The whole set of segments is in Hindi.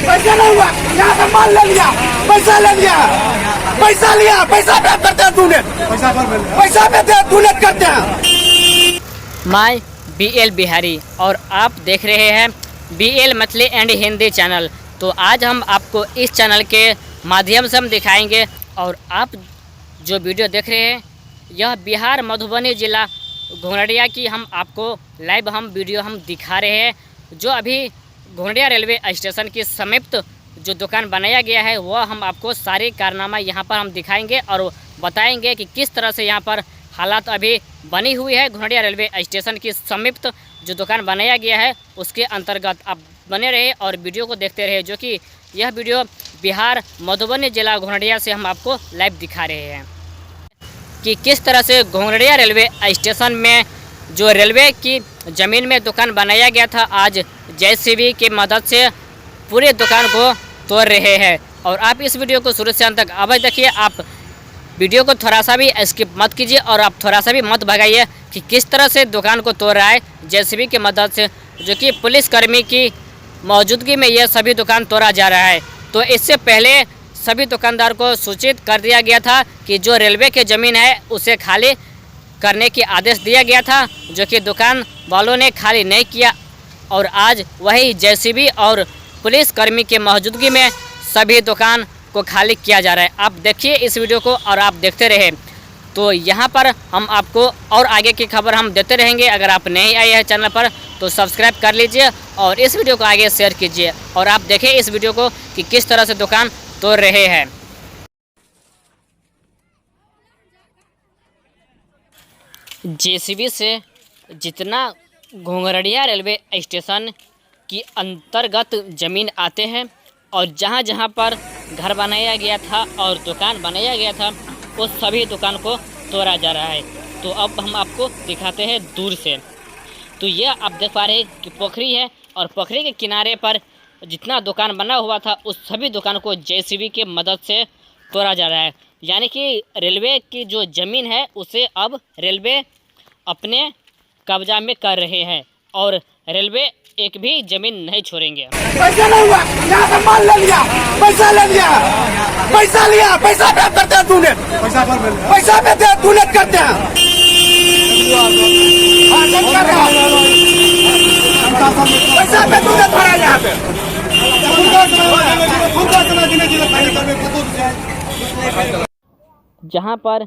पैसा नहीं हुआ, यहाँ से माल ले लिया, पैसा ले लिया, पैसा लिया, पैसा पे करते हैं तूने, पैसा पे तूने करते हैं। मैं BL बिहारी और आप देख रहे हैं BL मछली एंड हिंदी चैनल। तो आज हम आपको इस चैनल के माध्यम से हम दिखाएंगे और आप जो वीडियो देख रहे हैं यह बिहार मधुबनी ज़िला घोंघरडिया की हम आपको लाइव हम वीडियो हम दिखा रहे हैं। जो अभी घोंघरडिया रेलवे स्टेशन की समीप जो दुकान बनाया गया है वह हम आपको सारे कारनामा यहाँ पर हम दिखाएंगे और बताएंगे कि किस तरह से यहाँ पर हालात अभी बनी हुई है। घोंघरडिया रेलवे स्टेशन की समीप जो दुकान बनाया गया है उसके अंतर्गत आप बने रहे और वीडियो को देखते रहे, जो कि यह वीडियो बिहार मधुबनी ज़िला घोंघरडिया से हम आपको लाइव दिखा रहे हैं कि किस तरह से घोंघरडिया रेलवे स्टेशन में जो रेलवे की ज़मीन में दुकान बनाया गया था आज JCB की मदद से पूरे दुकान को तोड़ रहे हैं। और आप इस वीडियो को शुरू से अंत तक अवश्य देखिए। आप वीडियो को थोड़ा सा भी स्किप मत कीजिए और आप थोड़ा सा भी मत भगाइए कि किस तरह से दुकान को तोड़ रहा है JCB की मदद से, जो कि पुलिसकर्मी की मौजूदगी में यह सभी दुकान तोड़ा जा रहा है। तो इससे पहले सभी दुकानदार को सूचित कर दिया गया था कि जो रेलवे की ज़मीन है उसे खाली करने की आदेश दिया गया था, जो कि दुकान वालों ने खाली नहीं किया और आज वही JCB और पुलिसकर्मी की मौजूदगी में सभी दुकान को खाली किया जा रहा है। आप देखिए इस वीडियो को और आप देखते रहे। तो यहाँ पर हम आपको और आगे की खबर हम देते रहेंगे। अगर आप नहीं आए हैं चैनल पर तो सब्सक्राइब कर लीजिए और इस वीडियो को आगे शेयर कीजिए और आप देखें इस वीडियो को कि किस तरह से दुकान तोड़ रहे हैं। JCB से जितना घोंघरडिया रेलवे स्टेशन की अंतर्गत ज़मीन आते हैं और जहाँ जहाँ पर घर बनाया गया था और दुकान बनाया गया था उस सभी दुकान को तोड़ा जा रहा है। तो अब हम आपको दिखाते हैं दूर से। तो ये आप देख पा रहे हैं कि पोखरी है और पोखरी के किनारे पर जितना दुकान बना हुआ था उस सभी दुकान को JCB की मदद से तोड़ा जा रहा है। यानी कि रेलवे की जो ज़मीन है उसे अब रेलवे अपने कब्जा में कर रहे हैं और रेलवे एक भी ज़मीन नहीं छोड़ेंगे। पैसा नहीं हुआ, यहाँ से माल ले लिया, पैसा ले लिया, पैसा लिया, पैसा पे करते हैं तूने, पैसा पे तूने करते हैं। पैसा पे तूने भरा यहाँ पे। जहाँ पर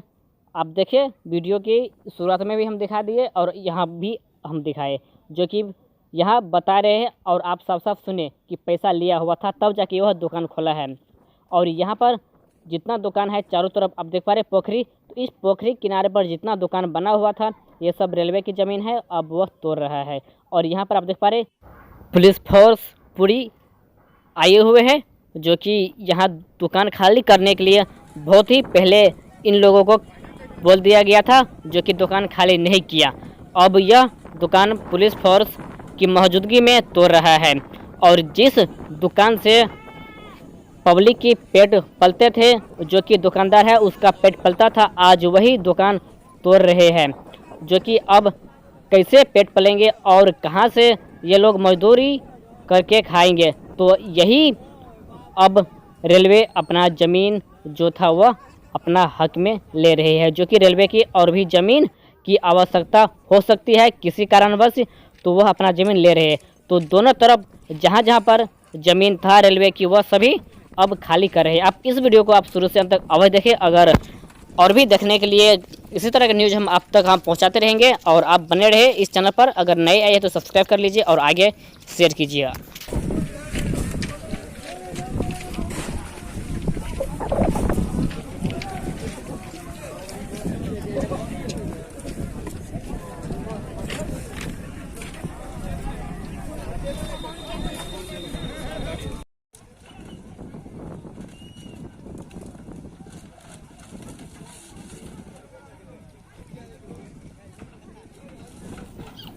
आप देखें वीडियो की शुरुआत में भी हम दिखा दिए और यहाँ भी हम दिखाए, जो कि यहाँ बता रहे हैं और आप साफ साफ सुने कि पैसा लिया हुआ था तब जाके वह दुकान खोला है। और यहाँ पर जितना दुकान है चारों तरफ आप देख पा रहे पोखरी, तो इस पोखरी किनारे पर जितना दुकान बना हुआ था ये सब रेलवे की ज़मीन है, अब वह तोड़ रहा है। और यहाँ पर आप देख पा रहे पुलिस फोर्स पूरी आए हुए हैं, जो कि यहाँ दुकान खाली करने के लिए बहुत ही पहले इन लोगों को बोल दिया गया था, जो कि दुकान खाली नहीं किया। अब यह दुकान पुलिस फोर्स की मौजूदगी में तोड़ रहा है और जिस दुकान से पब्लिक की पेट पलते थे, जो कि दुकानदार है उसका पेट पलता था, आज वही दुकान तोड़ रहे हैं। जो कि अब कैसे पेट पलेंगे और कहां से ये लोग मजदूरी करके खाएंगे। तो यही अब रेलवे अपना ज़मीन जो था वह अपना हक में ले रहे हैं, जो कि रेलवे की और भी ज़मीन की आवश्यकता हो सकती है किसी कारणवश, तो वह अपना ज़मीन ले रहे हैं। तो दोनों तरफ जहाँ जहाँ पर ज़मीन था रेलवे की वह सभी अब खाली कर रहे हैं। आप इस वीडियो को आप शुरू से अंत तक अवश्य देखें। अगर और भी देखने के लिए इसी तरह के न्यूज़ हम आप तक हम पहुँचाते रहेंगे और आप बने रहे इस चैनल पर। अगर नए आए हैं तो सब्सक्राइब कर लीजिए और आगे शेयर कीजिएगा।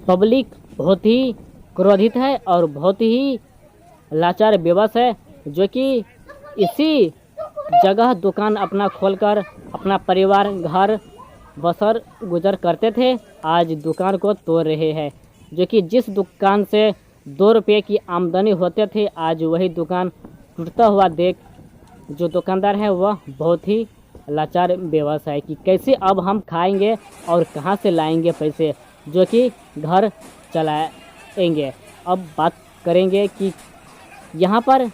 पब्लिक बहुत ही क्रोधित है और बहुत ही लाचार बेबस है, जो कि इसी जगह दुकान अपना खोलकर अपना परिवार घर बसर गुजर करते थे, आज दुकान को तोड़ रहे हैं। जो कि जिस दुकान से 2 रुपये की आमदनी होते थे, आज वही दुकान टूटता हुआ देख जो दुकानदार है वह बहुत ही लाचार बेबस है कि कैसे अब हम खाएंगे और कहाँ से लाएंगे पैसे जो कि घर चलाएंगे। अब बात करेंगे कि यहाँ पर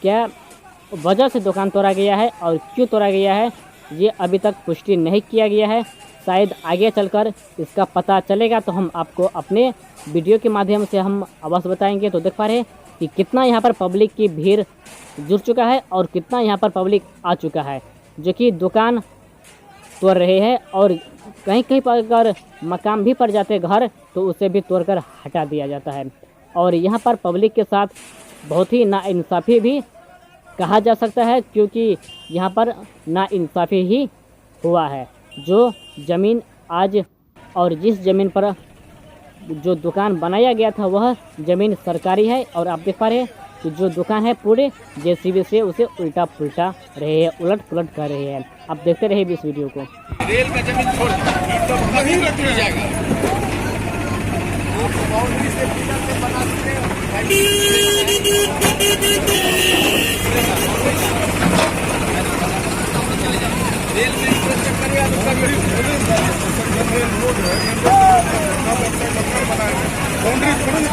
क्या वजह से दुकान तोड़ा गया है और क्यों तोड़ा गया है, ये अभी तक पुष्टि नहीं किया गया है। शायद आगे चलकर इसका पता चलेगा तो हम आपको अपने वीडियो के माध्यम से हम अवश्य बताएंगे। तो देख पा रहे हैं कि कितना यहाँ पर पब्लिक की भीड़ जुड़ चुका है और कितना यहाँ पर पब्लिक आ चुका है जो कि दुकान तोड़ रहे हैं। और कहीं कहीं पर अगर मकान भी पड़ जाते घर तो उसे भी तोड़कर हटा दिया जाता है। और यहाँ पर पब्लिक के साथ बहुत ही नाइंसाफ़ी भी कहा जा सकता है, क्योंकि यहाँ पर नाइंसाफ़ी ही हुआ है। जो ज़मीन आज और जिस ज़मीन पर जो दुकान बनाया गया था वह ज़मीन सरकारी है और आप देख पा रहे हैं कि जो दुकान है पूरे जेसीबी से उसे उल्टा पुल्टा रहे हैं, उलट पुलट कर रहे हैं। आप देखते रहिए इस वीडियो को। रेल का जमीन छोड़ तो नहीं रख दिया जाएगा। बाउंड्री से पिलर से बना रेल में इंफ्रास्ट्रक्चर या रोड है बाउंड्री छोड़ नहीं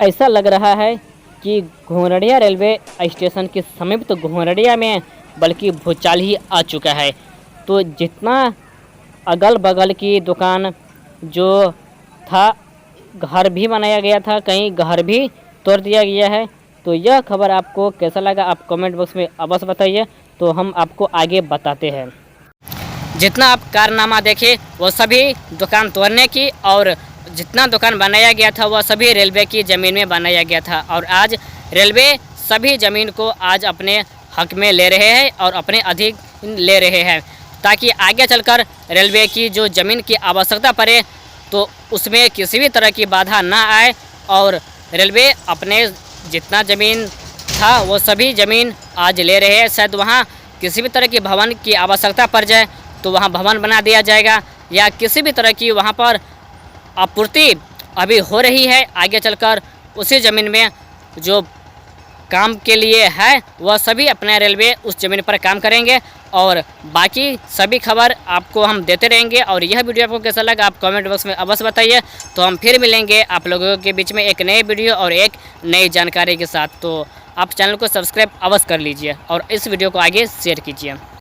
ऐसा लग रहा है कि घोंरडिया रेलवे स्टेशन के समीप तो घोंरडिया में बल्कि भूचाल ही आ चुका है। तो जितना अगल बगल की दुकान जो था, घर भी बनाया गया था, कहीं घर भी तोड़ दिया गया है। तो यह खबर आपको कैसा लगा आप कमेंट बॉक्स में अवश्य बताइए, तो हम आपको आगे बताते हैं। जितना आप कारनामा देखे वो सभी दुकान तोड़ने की, और जितना दुकान बनाया गया था वह सभी रेलवे की ज़मीन में बनाया गया था। और आज रेलवे सभी ज़मीन को आज अपने हक में ले रहे हैं और अपने अधीन ले रहे हैं, ताकि आगे चलकर रेलवे की जो ज़मीन की आवश्यकता पड़े तो उसमें किसी भी तरह की बाधा ना आए। और रेलवे अपने जितना ज़मीन था वो सभी ज़मीन आज ले रहे हैं। शायद वहाँ किसी भी तरह की भवन की आवश्यकता पड़ जाए तो वहाँ भवन बना दिया जाएगा, या किसी भी तरह की वहाँ पर आपूर्ति अभी हो रही है। आगे चलकर उसी ज़मीन में जो काम के लिए है वह सभी अपने रेलवे उस ज़मीन पर काम करेंगे, और बाकी सभी खबर आपको हम देते रहेंगे। और यह वीडियो आपको कैसा लगा आप कमेंट बॉक्स में अवश्य बताइए। तो हम फिर मिलेंगे आप लोगों के बीच में एक नए वीडियो और एक नई जानकारी के साथ। तो आप चैनल को सब्सक्राइब अवश्य कर लीजिए और इस वीडियो को आगे शेयर कीजिए।